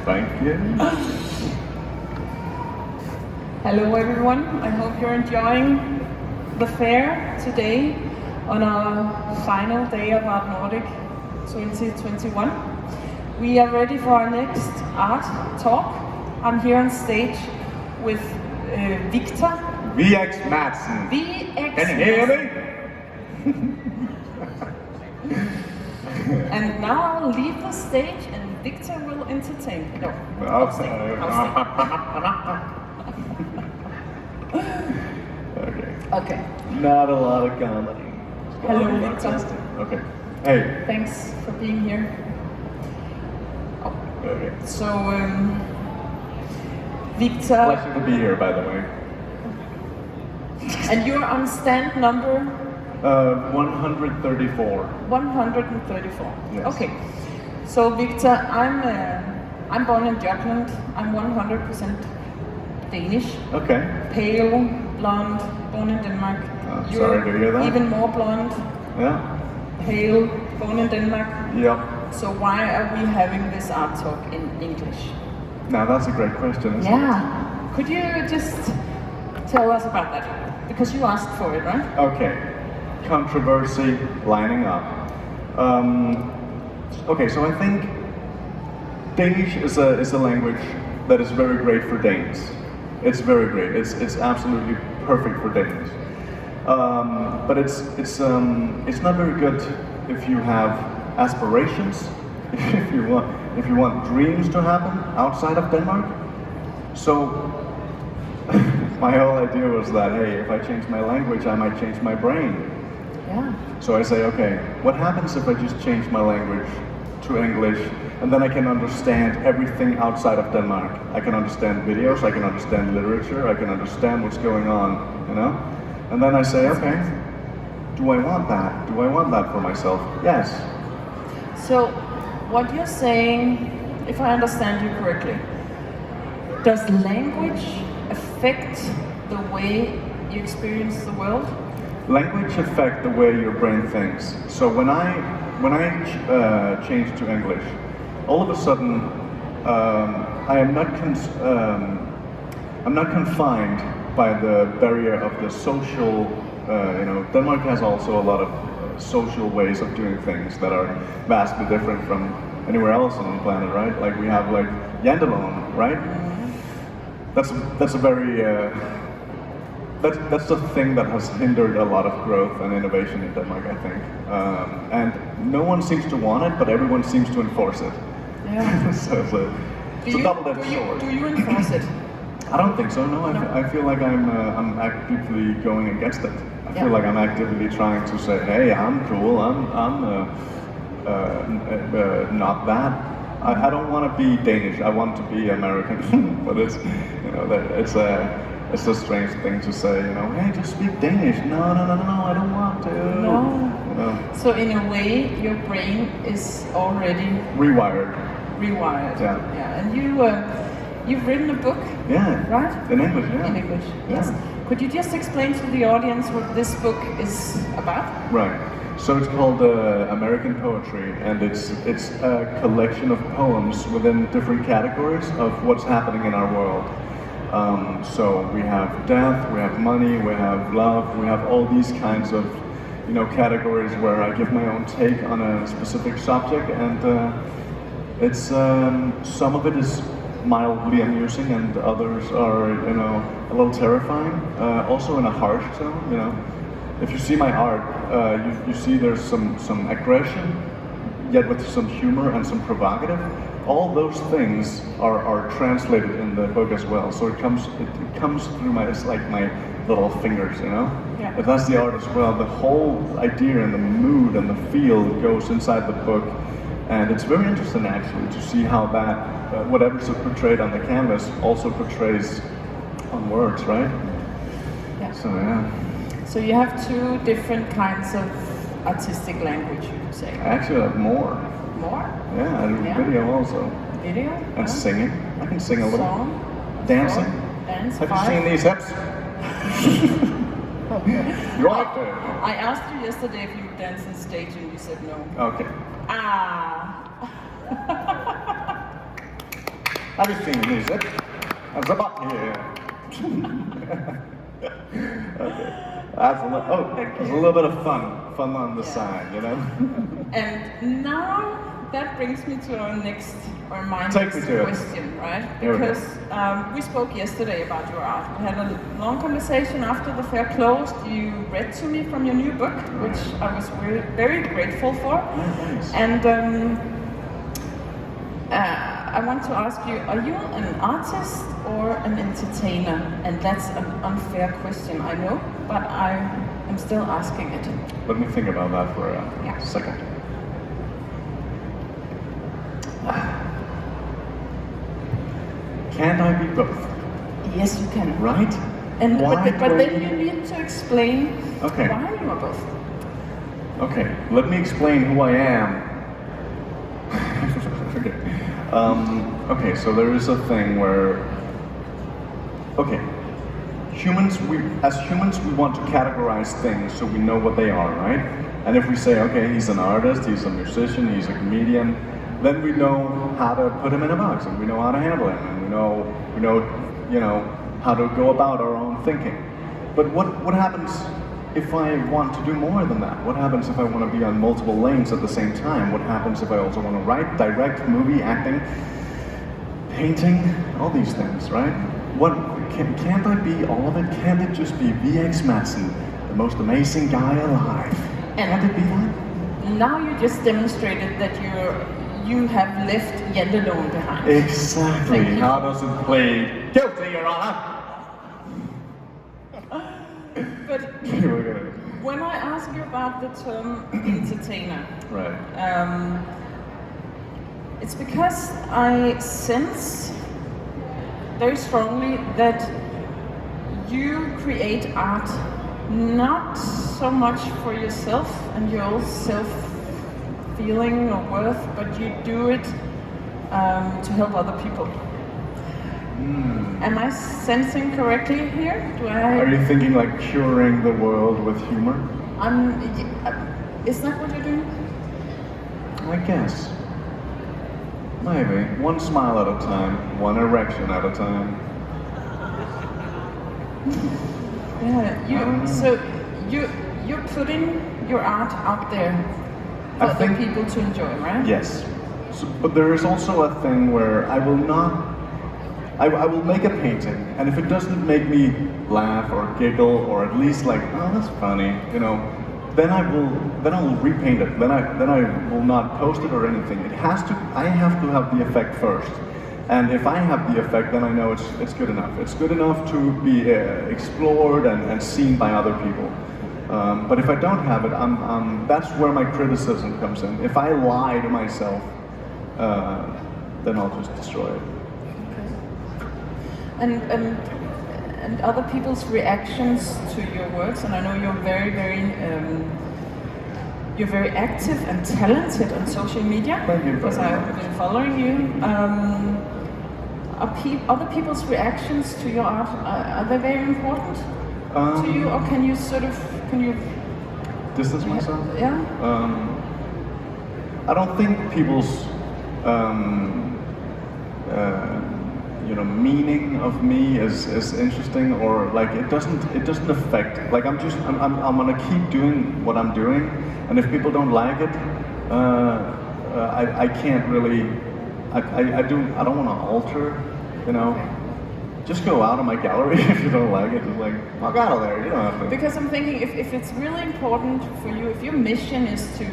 Thank you. Hello everyone, I hope you're enjoying the fair today on our final day of Art Nordic 2021. We are ready for our next art talk. I'm here on stage with Victor. Vxmadsen. Can you hear me? And now I'll leave the stage and Victor will entertain. No, I'll stay. Okay. Not a lot of comedy. Hello, Victor. Okay. Hey. Thanks for being here. Oh. Okay. So, Victor. Pleasure to be here, by the way. And you're on stand number? 134. 134. Yes. Okay. So, Victor, I'm born in Jutland. I'm 100% Danish. Okay. Pale, blonde, born in Denmark. Sorry to hear that. Even more blonde. Yeah. Pale, born in Denmark. Yep. So why are we having this art talk in English? Now that's a great question, isn't it? Yeah. Could you just tell us about that? Because you asked for it, right? Okay. Controversy lining up. Okay, so I think Danish is a language that is very great for Danes. It's very great. It's absolutely perfect for Danes. But it's not very good if you have aspirations, if you want dreams to happen outside of Denmark. So my whole idea was that, hey, if I change my language, I might change my brain. Yeah. So I say, okay, what happens if I just change my language to English, and then I can understand everything outside of Denmark. I can understand videos, I can understand literature, I can understand what's going on, you know? And then I say, okay, do I want that? Do I want that for myself? Yes. So, what you're saying, if I understand you correctly, does language affect the way you experience the world? Language affects the way your brain thinks. So when I change to English, all of a sudden I'm not confined by the barrier of the social. Denmark has also a lot of social ways of doing things that are vastly different from anywhere else on the planet, right? Like we have like Jantelon, right? That's a very that's the thing that has hindered a lot of growth and innovation in Denmark, I think. And no one seems to want it, but everyone seems to enforce it. Yeah. So it's a double-edged sword. Do you enforce it? I don't think so. No, I feel like I'm actively going against it. I feel like I'm actively trying to say, hey, I'm cool. I'm not that. I don't want to be Danish. I want to be American. But it's it's a strange thing to say, hey, just speak Danish. No, I don't want to. No. So in a way, your brain is already rewired. Yeah. And you've written a book. Yeah. Right? In English, yeah. In English, yes. Yeah. Could you just explain to the audience what this book is about? Right. So it's called American Poetry, and it's a collection of poems within different categories of what's happening in our world. So we have death, we have money, we have love, we have all these kinds of categories where I give my own take on a specific subject, and it's some of it is mildly amusing, and others are a little terrifying. Also in a harsh tone. If you see my art, you see there's some aggression, yet with some humor and some provocative. All those things are translated in the book as well. So it comes through my little fingers, Yeah. If that's the art as well, the whole idea and the mood and the feel goes inside the book, and it's very interesting actually to see how that whatever's portrayed on the canvas also portrays on words, right? Yeah. So yeah. So you have two different kinds of artistic language, you could say. Actually, I have more. More? Yeah, I do video also. Video? And singing. I can sing a little. Song? Dancing. Dance. Have you seen these hips? You're right there. I asked you yesterday if you would dance on stage and you said no. Okay. Ah. Have you seen music? There's a button here. Okay. There's a little bit of fun on the side, you know? And now that brings me to my next question, right? Because we spoke yesterday about your art. We had a long conversation after the fair closed. You read to me from your new book, which I was very grateful for. Nice. And I want to ask you, are you an artist or an entertainer? And that's an unfair question, I know, but I am still asking it. Let me think about that for a second. Can't I be both? Yes, you can. Right? And but then you need to explain why you are both. Okay, let me explain who I am. Okay, so there is a thing where, as humans we want to categorize things so we know what they are, right? And if we say, okay, he's an artist, he's a musician, he's a comedian, then we know how to put him in a box, and we know how to handle him, and we know how to go about our own thinking. But what happens if I want to do more than that? What happens if I want to be on multiple lanes at the same time? What happens if I also want to write, direct, movie, acting, painting, all these things, right? Can't I be all of it? Can't it just be Vxmadsen, the most amazing guy alive? Can't it be that? Now you just demonstrated that you have left Jan alone behind. Exactly. How does it play? Guilty, Your Honor. But when I ask you about the term entertainer, right? It's because I sense very strongly that you create art not so much for yourself and your own self-feeling or worth, but you do it to help other people. Am I sensing correctly here? Are you thinking like curing the world with humor? Is that what you're doing? I guess. Maybe. One smile at a time, one erection at a time. Yeah. So you're putting your art out there for other people to enjoy, right? Yes. So, but there is also a thing where I will make a painting, and if it doesn't make me laugh or giggle or at least like, oh, that's funny, then I will repaint it. Then I will not post it or anything. I have to have the effect first. And if I have the effect, then I know it's good enough. It's good enough to be explored and seen by other people. But if I don't have it, that's where my criticism comes in. If I lie to myself, then I'll just destroy it. And other people's reactions to your works, and I know you're very active and talented on social media, because I've been following you. Other people's reactions to your art, are they very important to you, or can you distance myself? Yeah. I don't think people's meaning of me is interesting, or like it doesn't affect. Like I'm gonna keep doing what I'm doing, and if people don't like it, I can't really. I don't want to alter, Just go out of my gallery if you don't like it. Just like walk out of there. You don't have to. Because I'm thinking if it's really important for you, if your mission is to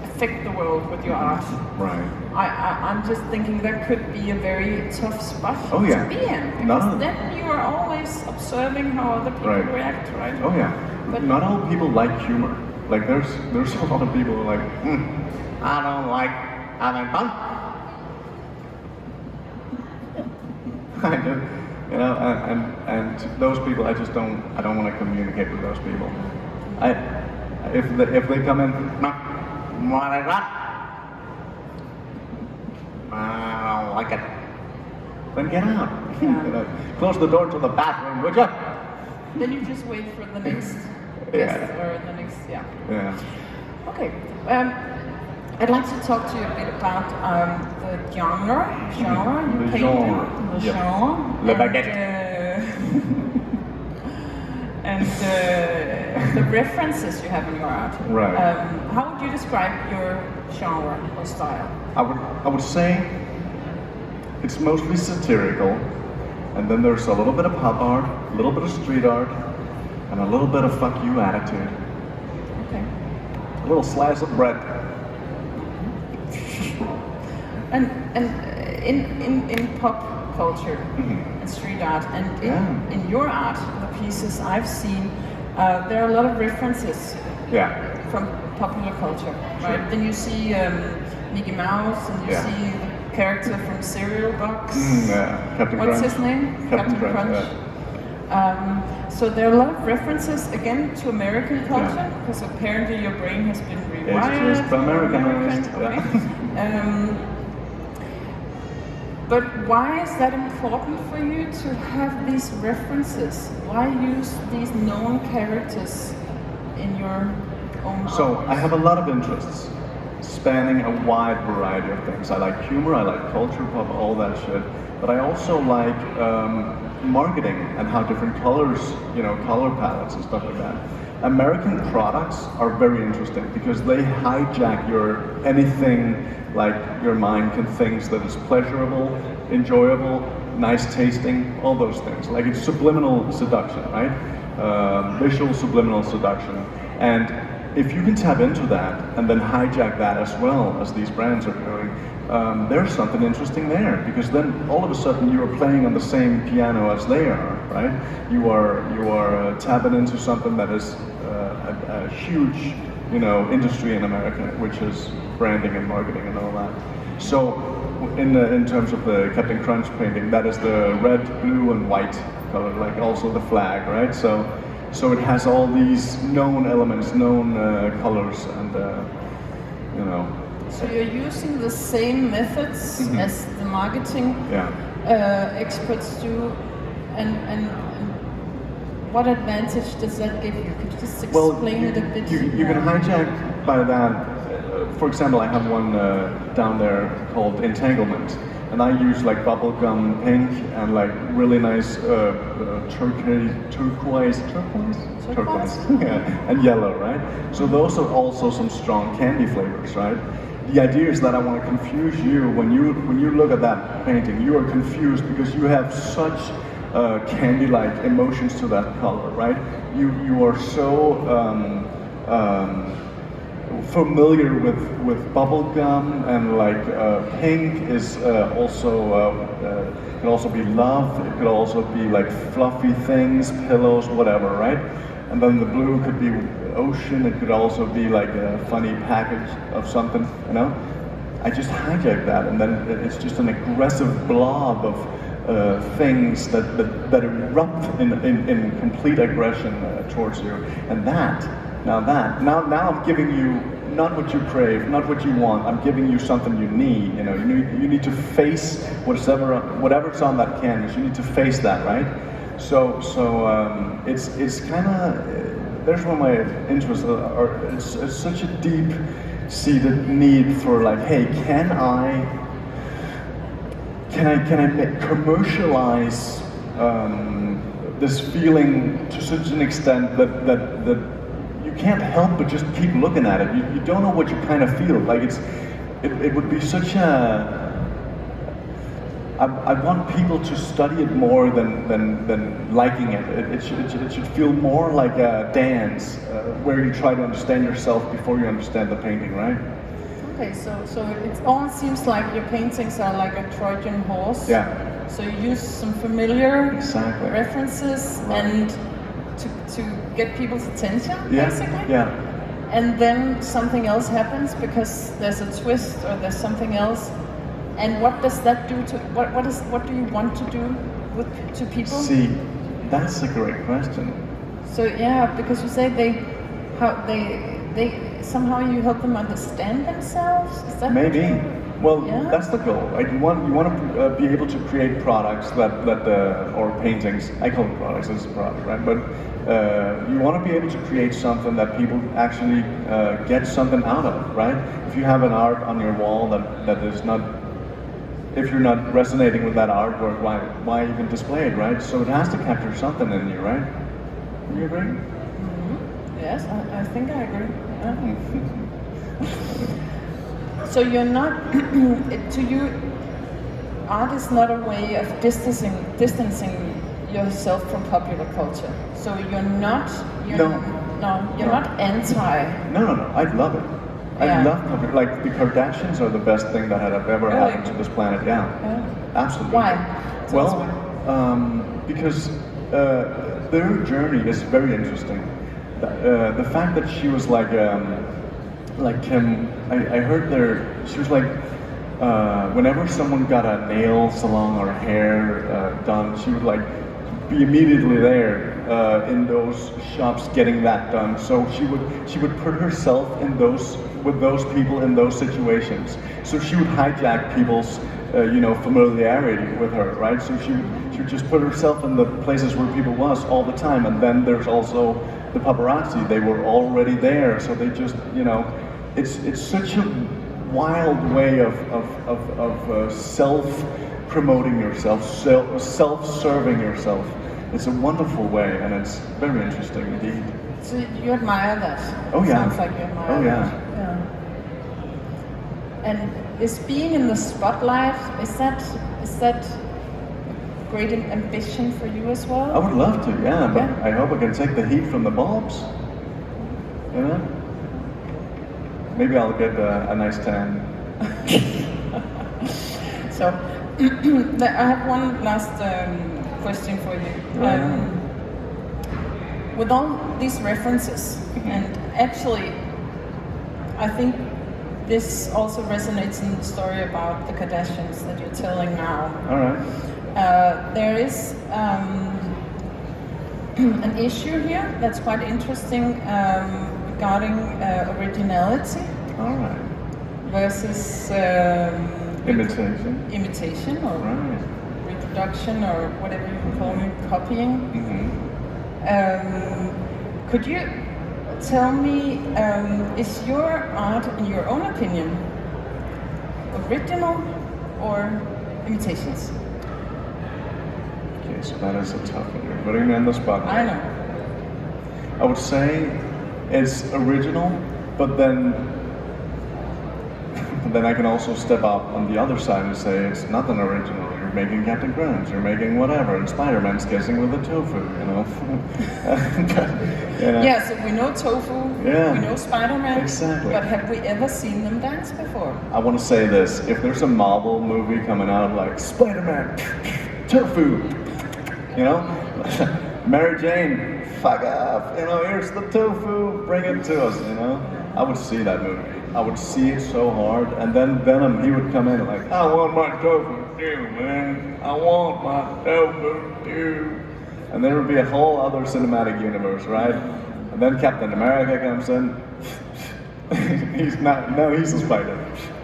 affect the world with your art, right? I'm just thinking that could be a very tough spot to be in, because then you are always observing how other people react, right? Oh yeah. But not all people like humor. Like there's a lot of people who are like, I don't like having fun. I do, and those people I don't want to communicate with those people. If they come in, what is that? I don't like it. Then get out. Close the door to the bathroom, would you? Then you just wait for the next guest or the next, Yeah. Okay. I'd like to talk to you a bit about the genre you The painted, genre. the Yep. genre, Le baguette. and the references you have in your art. Right. How would you describe your genre or style? I would say it's mostly satirical, and then there's a little bit of pop art, a little bit of street art, and a little bit of fuck you attitude. Okay. A little slice of bread. And in pop culture and street art and in your art, the pieces I've seen, there are a lot of references Yeah. from popular culture, right? Sure. Then you see Mickey Mouse and you see the character from Cereal Box. Yeah. Captain What's Crunch. his name? Captain Crunch. So there are a lot of references again to American culture because apparently your brain has been rewired. It's just Americanized. Okay. Yeah. But why is that important for you to have these references? Why use these known characters in your own So art? I have a lot of interests, spanning a wide variety of things. I like humor, I like culture pop, all that shit. But I also like marketing and how different colors, color palettes and stuff like that. American products are very interesting because they hijack anything like your mind can think that is pleasurable, enjoyable, nice tasting, all those things. Like it's subliminal seduction, right? Visual subliminal seduction. And if you can tap into that and then hijack that as well as these brands are doing, there's something interesting there because then all of a sudden you are playing on the same piano as they are, right? You are tapping into something that is a huge, industry in America, which is branding and marketing and all that. So, in terms of the Captain Crunch painting, that is the red, blue, and white color, like also the flag, right? So it has all these known elements, known colors, and So you're using the same methods as the marketing experts do, and what advantage does that give you? Could you just explain it a bit? You can hijack by that. For example, I have one down there called Entanglement, and I use like bubblegum pink and like really nice turquoise, yeah, and yellow, right? So those are also some strong candy flavors, right? The idea is that I want to confuse you when you look at that painting. You are confused because you have such candy-like emotions to that color, right? You are so familiar with bubblegum, and like pink is can also be love. It could also be like fluffy things, pillows, whatever, right? And then the blue could be ocean. It could also be like a funny package of something, I just hijack that, and then it's just an aggressive blob of things that erupt in complete aggression towards you. And now I'm giving you not what you crave, not what you want. I'm giving you something you need. You need to face whatever's on that canvas. You need to face that, right? So it's kind of there's where my interests are. It's such a deep-seated need for like, hey, can I commercialize this feeling to such an extent that you can't help but just keep looking at it. You don't know what you kind of feel. Like it would be such a. I want people to study it more than liking it. It should feel more like a dance where you try to understand yourself before you understand the painting, right? Okay, so it almost seems like your paintings are like a Trojan horse. Yeah. So you use some familiar references and to get people's attention, basically. Yeah. And then something else happens because there's a twist or there's something else. And what does that do to what do you want to do to people? See, that's a great question. So yeah, because you say they somehow you help them understand themselves. Is that maybe? Well, Yeah. that's the goal. Like you want to be able to create products or paintings. I call them products. This is a product, right? But you want to be able to create something that people actually get something out of, right? If you have an art on your wall that is not, if you're not resonating with that artwork, why even display it, right? So it has to capture something in you, right? Do you agree? Mm-hmm. Yes, I think I agree. Yeah. So you're not, to you, art is not a way of distancing yourself from popular culture. So you're not, you're not anti. No. I love it. Yeah. I love popular. Like the Kardashians are the best thing that had ever Really? happened to this planet. Yeah, absolutely. Why? Tell us Well, why. because their journey is very interesting. The fact that she was like Kim, I heard she was like, whenever someone got a nail salon or hair done, she would like be immediately there in those shops getting that done. So she would put herself with those people in those situations. So she would hijack people's familiarity with her, right? So she would just put herself in the places where people was all the time. And then there's also the paparazzi. They were already there, so they just it's such a wild way of self-promoting yourself, self-serving yourself. It's a wonderful way, and it's very interesting indeed. So you admire that? Oh yeah. Sounds like you admire yeah. that. Yeah. And is being in the spotlight, is that great ambition for you as well? I would love to, yeah, but Yeah. I hope I can take the heat from the bulbs. You know? Maybe I'll get a nice tan. So, I have one last question for you. With all these references, and actually, I think this also resonates in the story about the Kardashians that you're telling now. All right. There is an issue here that's quite interesting regarding originality. All right. Versus imitation or reproduction or whatever you can call it, copying. Could you tell me, is your art, in your own opinion, original or imitations? Okay, so that is a tough one. You're putting me on the spot. I know. I would say it's original, but then I can also step up on the other side and say it's nothing original. You're making Captain Crunch, you're making whatever, and Spider-Man's kissing with a tofu, Yeah, so we know tofu, we know Spider-Man, exactly. But have we ever seen them dance before? I want to say this, if there's a Marvel movie coming out like Spider-Man, tofu, Mary Jane, fuck off, here's the tofu, bring it to us, I would see that movie. I would see it so hard, and then Venom, he would come in like, I want my tofu too, man. I want my tofu too. And there would be a whole other cinematic universe, right? And then Captain America comes in. He's a spider.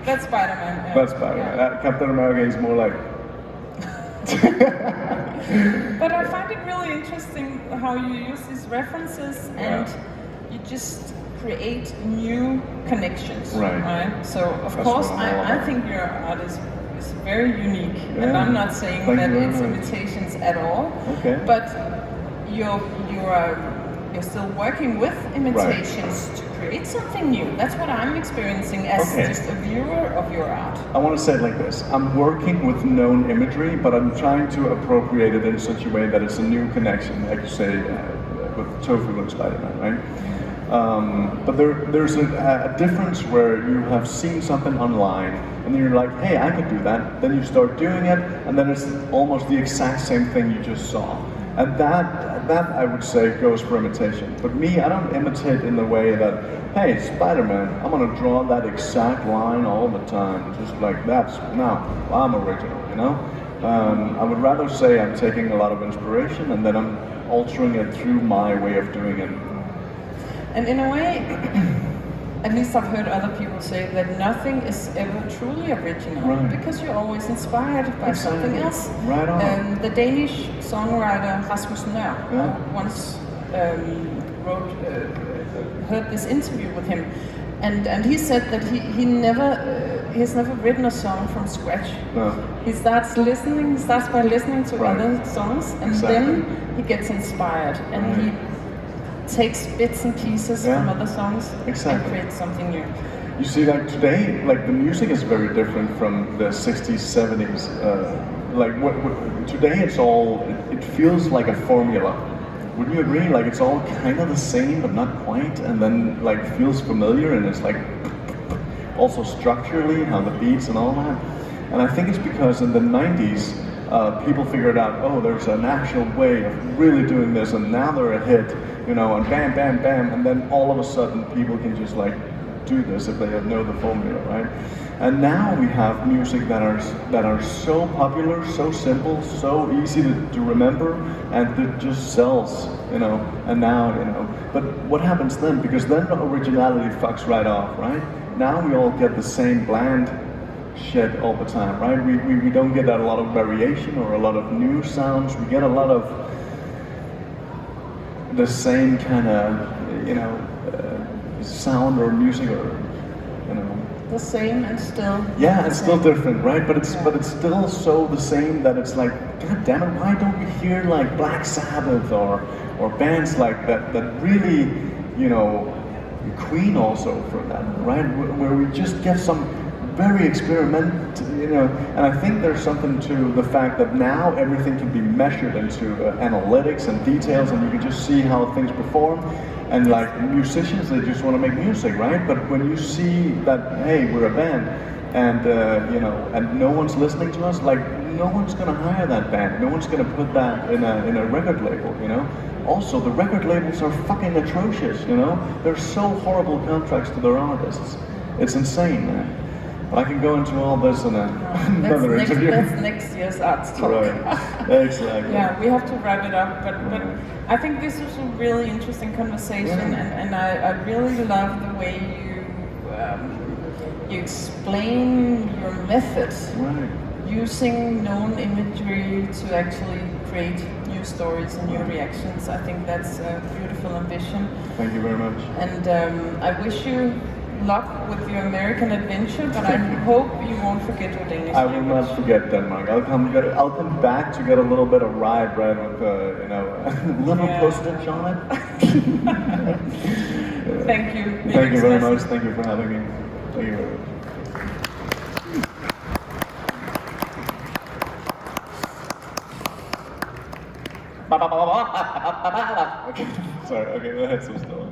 That's Spider-Man. Yeah. That's Spider-Man. Yeah. Captain America is more like... But I find it really interesting how you use these references and you just create new connections, right? So of course I think your art is very unique, and I'm not saying that it's imitations at all. Okay. But you're still working with imitations to create something new. That's what I'm experiencing as just a viewer of your art. I want to say it like this. I'm working with known imagery, but I'm trying to appropriate it in such a way that it's a new connection, like you say, with tofu and Spider-Man, right? But there's a difference where you have seen something online and you're like, hey, I could do that. Then you start doing it, and then it's almost the exact same thing you just saw. And that I would say goes for imitation. But me, I don't imitate in the way that, hey, Spider-Man, I'm gonna draw that exact line all the time, just like I'm original, I would rather say I'm taking a lot of inspiration and then I'm altering it through my way of doing it. And in a way, at least I've heard other people say that nothing is ever truly original, Right. because you're always inspired by something else. Right on. The Danish songwriter Rasmus Nøhr once heard this interview with him, and he said that he's never written a song from scratch. No. He starts by listening to Right. other songs, and Exactly. then he gets inspired, and Right. he takes bits and pieces from other songs Exactly. and creates something new. You see, like today, like the music is very different from the 60s, 70s. Today it's all, it feels like a formula. Wouldn't you agree? Like it's all kind of the same, but not quite, and then like feels familiar, and it's like also structurally, how the beats and all that. And I think it's because in the 90s, people figured out, oh, there's an actual way of really doing this, and now they're a hit, you know, and bam, bam, bam, and then all of a sudden people can just like do this if they know the formula, right? And now we have music that are so popular, so simple, so easy to remember, and it just sells, you know. And now, you know, but what happens then? Because then the originality fucks right off, right? Now we all get the same bland shit all the time, right? We don't get a lot of variation or a lot of new sounds. We get a lot of the same kind of, you know, sound or music, or, you know. The same and still. Yeah, it's still different, right? But it's still so the same that it's like, God damn it, why don't we hear like Black Sabbath or bands like that really, you know, Queen also for that, right? Where we just get some very you know, and I think there's something to the fact that now everything can be measured into analytics and details, and you can just see how things perform. And like musicians, they just want to make music, right? But when you see that, hey, we're a band, and you know, and no one's listening to us, like no one's gonna hire that band. No one's gonna put that in a record label, you know. Also, the record labels are fucking atrocious, you know. There's so horrible contracts to their artists. It's insane, man. But I can go into all this in another interview. That's next year's Art Talk. Right. Exactly. Yeah, we have to wrap it up, but I think this was a really interesting conversation, and I really love the way you explain your methods, using known imagery to actually create new stories and new reactions. I think that's a beautiful ambition. Thank you very much. And I wish you luck with your American adventure, but I hope you won't forget your Danish I will not forget Denmark. I'll come back to get a little bit of ride, right, with you know, a little postage on it. Thank you. Thank you very much. Thank you for having me. Thank you very much. Okay. Sorry. Okay, go ahead. So still.